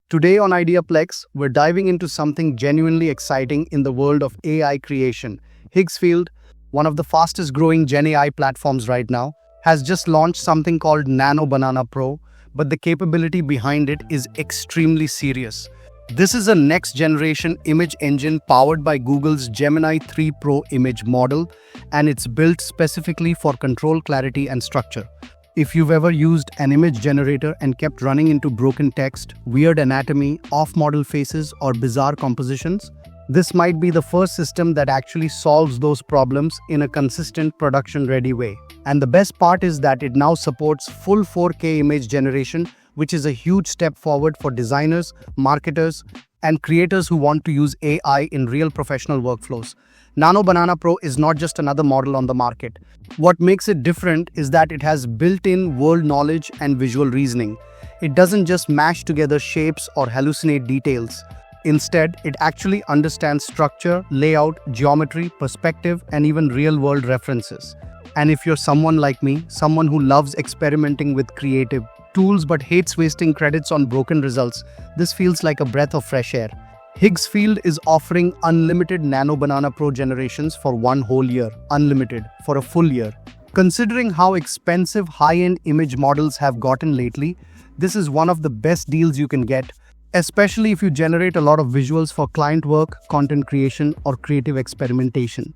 Today on IdeaPlex, we're diving into something genuinely exciting in the world of AI creation. Higgsfield, one of the fastest growing Gen AI platforms right now, has just launched something called Nano Banana Pro, but the capability behind it is extremely serious. This is a next generation image engine powered by Google's Gemini 3 Pro image model, and it's built specifically for control clarity and structure. If you've ever used an image generator and kept running into broken text, weird anatomy, off-model faces, or bizarre compositions, this might be the first system that actually solves those problems in a consistent production-ready way. And the best part is that it now supports full 4K image generation, which is a huge step forward for designers, marketers, and creators who want to use AI in real professional workflows. Nano Banana Pro is not just another model on the market. What makes it different is that it has built-in world knowledge and visual reasoning. It doesn't just mash together shapes or hallucinate details. Instead, it actually understands structure, layout, geometry, perspective, and even real-world references. And if you're someone like me, someone who loves experimenting with creative tools but hates wasting credits on broken results, this feels like a breath of fresh air. Higgsfield is offering Unlimited Nano Banana Pro generations for one whole year, unlimited, for a full year. Considering how expensive high-end image models have gotten lately, this is one of the best deals you can get, especially if you generate a lot of visuals for client work, content creation, or creative experimentation.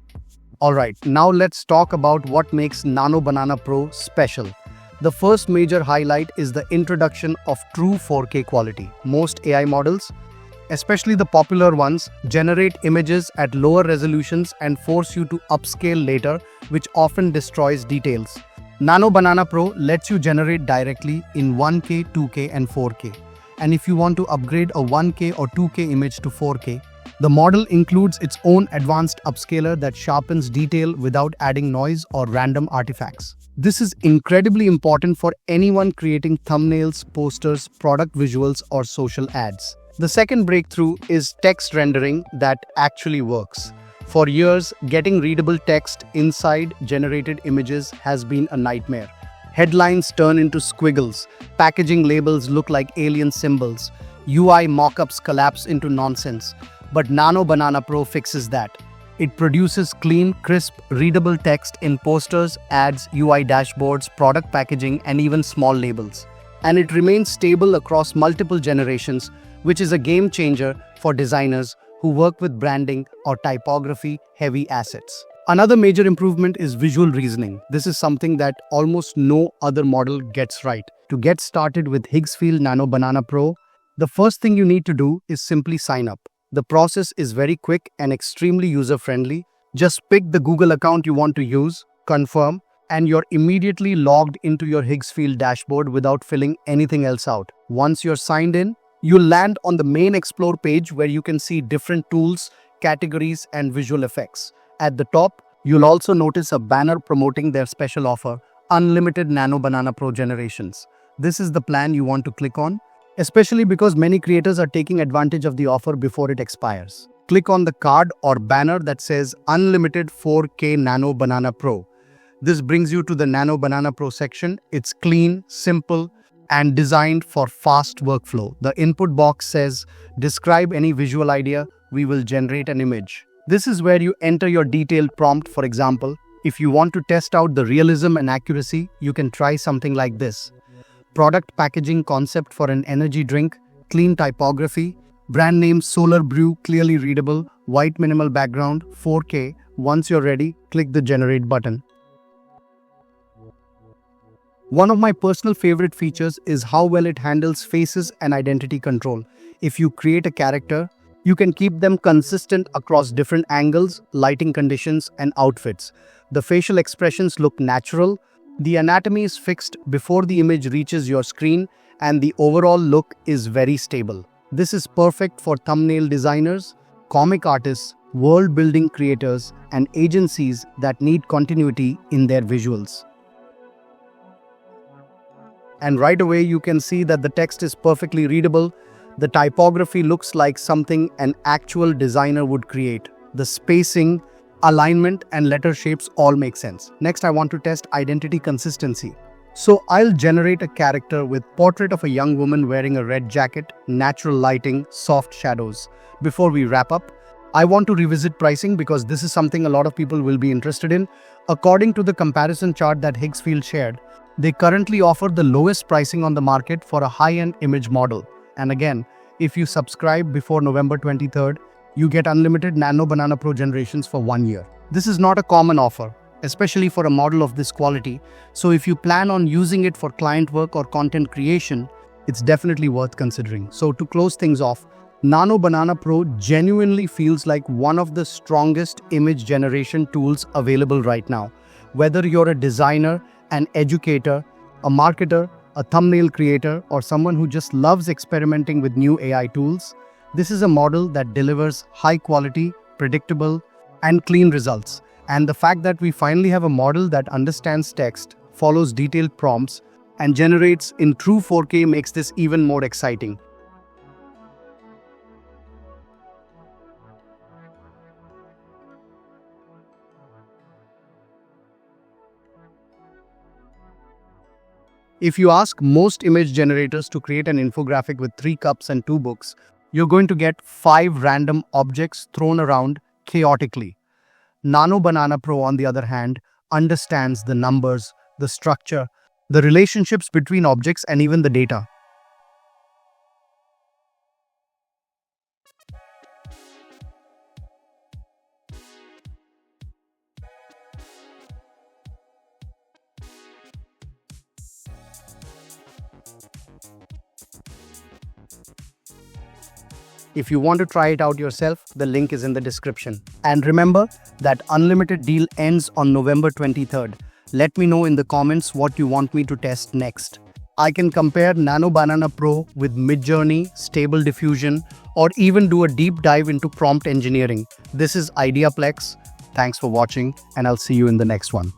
Alright, now let's talk about what makes Nano Banana Pro special. The first major highlight is the introduction of true 4K quality. Most AI models, especially the popular ones, generate images at lower resolutions and force you to upscale later, which often destroys details. Nano Banana Pro lets you generate directly in 1K, 2K, and 4K. And if you want to upgrade a 1K or 2K image to 4K, the model includes its own advanced upscaler that sharpens detail without adding noise or random artifacts. This is incredibly important for anyone creating thumbnails, posters, product visuals, or social ads. The second breakthrough is text rendering that actually works. For years, getting readable text inside generated images has been a nightmare. Headlines turn into squiggles, packaging labels look like alien symbols, UI mockups collapse into nonsense. But Nano Banana Pro fixes that. It produces clean, crisp, readable text in posters, ads, UI dashboards, product packaging, and even small labels. And it remains stable across multiple generations, which is a game changer for designers who work with branding or typography-heavy assets. Another major improvement is visual reasoning. This is something that almost no other model gets right. To get started with Higgsfield Nano Banana Pro, the first thing you need to do is simply sign up. The process is very quick and extremely user-friendly. Just pick the Google account you want to use, confirm, and you're immediately logged into your Higgsfield dashboard without filling anything else out. Once you're signed in, you'll land on the main Explore page where you can see different tools, categories, and visual effects. At the top, you'll also notice a banner promoting their special offer, Unlimited Nano Banana Pro generations. This is the plan you want to click on, especially because many creators are taking advantage of the offer before it expires. Click on the card or banner that says Unlimited 4K Nano Banana Pro. This brings you to the Nano Banana Pro section. It's clean, simple, and designed for fast workflow. The input box says, describe any visual idea, we will generate an image. This is where you enter your detailed prompt. For example, if you want to test out the realism and accuracy, you can try something like this. Product packaging concept for an energy drink, clean typography, brand name Solar Brew, clearly readable, white minimal background, 4K. Once you're ready, click the generate button. One of my personal favorite features is how well it handles faces and identity control. If you create a character, you can keep them consistent across different angles, lighting conditions, and outfits. The facial expressions look natural, the anatomy is fixed before the image reaches your screen, and the overall look is very stable. This is perfect for thumbnail designers, comic artists, world-building creators, and agencies that need continuity in their visuals. And right away you can see that the text is perfectly readable. The typography looks like something an actual designer would create. The spacing, alignment, and letter shapes all make sense. Next, I want to test identity consistency. So I'll generate a character with portrait of a young woman wearing a red jacket, natural lighting, soft shadows. Before we wrap up, I want to revisit pricing because this is something a lot of people will be interested in. According to the comparison chart that Higgsfield shared, they currently offer the lowest pricing on the market for a high-end image model. And again, if you subscribe before November 23rd, you get Unlimited Nano Banana Pro generations for 1 year. This is not a common offer, especially for a model of this quality. So if you plan on using it for client work or content creation, it's definitely worth considering. So to close things off, Nano Banana Pro genuinely feels like one of the strongest image generation tools available right now. Whether you're a designer, an educator, a marketer, a thumbnail creator, or someone who just loves experimenting with new AI tools, this is a model that delivers high quality, predictable, and clean results. And the fact that we finally have a model that understands text, follows detailed prompts, and generates in true 4K makes this even more exciting. If you ask most image generators to create an infographic with 3 cups and 2 books, you're going to get 5 random objects thrown around chaotically. Nano Banana Pro, on the other hand, understands the numbers, the structure, the relationships between objects, and even the data. If you want to try it out yourself, the link is in the description. And remember that unlimited deal ends on November 23rd. Let me know in the comments what you want me to test next. I can compare Nano Banana Pro with Midjourney, Stable Diffusion, or even do a deep dive into prompt engineering. This is IdeaPlex. Thanks for watching, and I'll see you in the next one.